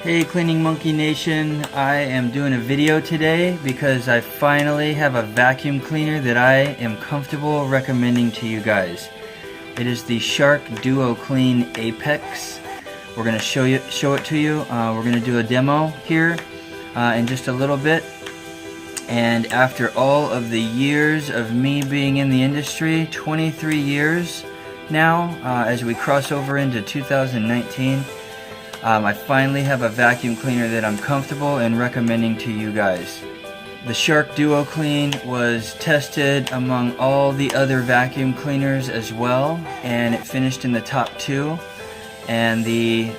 Hey Cleaning Monkey Nation, I am doing a video today because I finally have a vacuum cleaner that I am comfortable recommending to you guys. It is the Shark Duo Clean Apex. We're going to show it to you. We're going to do a demo here in just a little bit. And after all of the years of me being in the industry, 23 years now, as we cross over into 2019, I finally have a vacuum cleaner that I'm comfortable in recommending to you guys. The Shark Duo Clean was tested among all the other vacuum cleaners as well, and it finished in the top 2. And the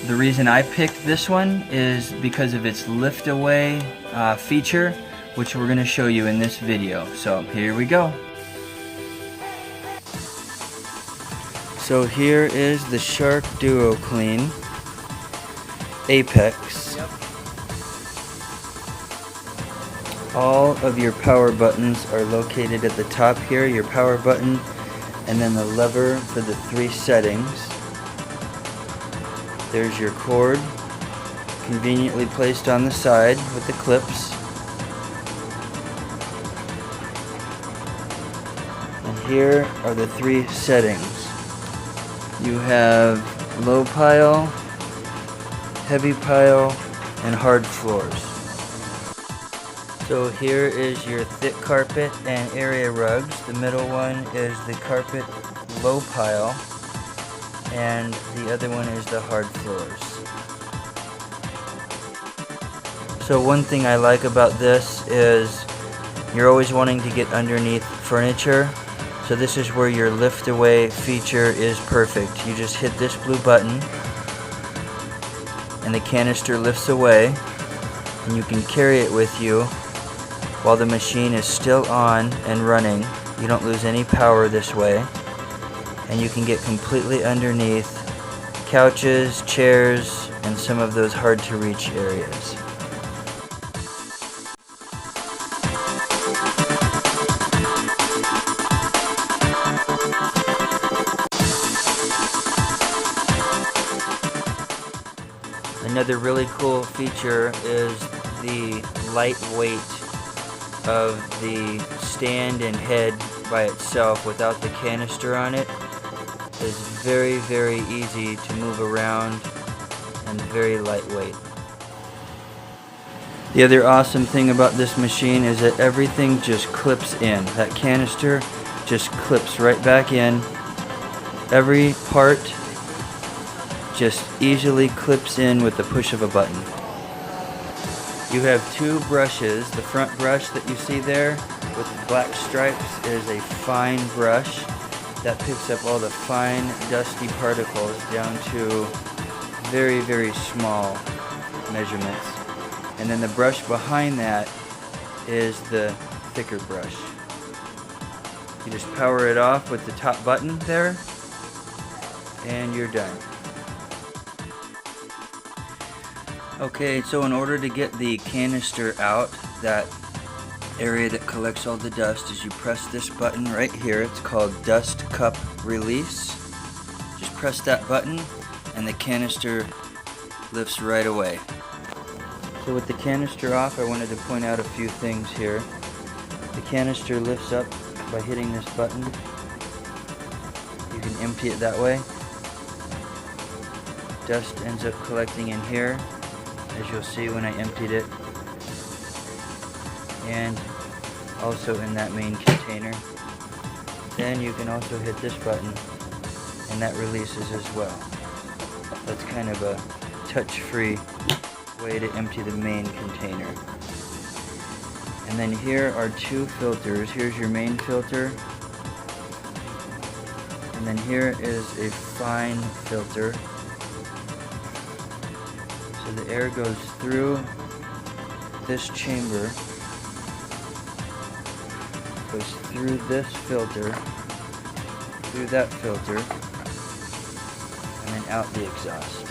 reason I picked this one is because of its lift away feature, which we're going to show you in this video. So here we go. So here is the Shark Duo Clean Apex. Yep. All of your power buttons are located at the top here, your power button, and then the lever for the 3 settings. There's your cord, conveniently placed on the side with the clips. And here are the 3 settings. You have low pile, heavy pile, and hard floors. So here is your thick carpet and area rugs. The middle one is the carpet low pile, and the other one is the hard floors. So one thing I like about this is you're always wanting to get underneath furniture. So this is where your lift away feature is perfect. You just hit this blue button and the canister lifts away, and you can carry it with you while the machine is still on and running. You don't lose any power this way, and you can get completely underneath couches, chairs, and some of those hard to reach areas. Another really cool feature is the lightweight of the stand and head by itself without the canister on it. Is very, very easy to move around and very lightweight. The other awesome thing about this machine is that everything just clips in. That canister just clips right back in. Every part just easily clips in with the push of a button. You have 2 brushes. The front brush that you see there with the black stripes is a fine brush that picks up all the fine dusty particles down to very, very small measurements. And then the brush behind that is the thicker brush. You just power it off with the top button there, and you're done. Okay, so in order to get the canister out, that area that collects all the dust, is you press this button right here. It's called Dust Cup Release. Just press that button and the canister lifts right away. So with the canister off, I wanted to point out a few things here. The canister lifts up by hitting this button. You can empty it that way. Dust ends up collecting in here, as you'll see when I emptied it, and also in that main container. Then you can also hit this button and that releases as well. That's kind of a touch-free way to empty the main container. And then here are 2 filters. Here's your main filter, and then here is a fine filter. So the air goes through this chamber, goes through this filter, through that filter, and then out the exhaust.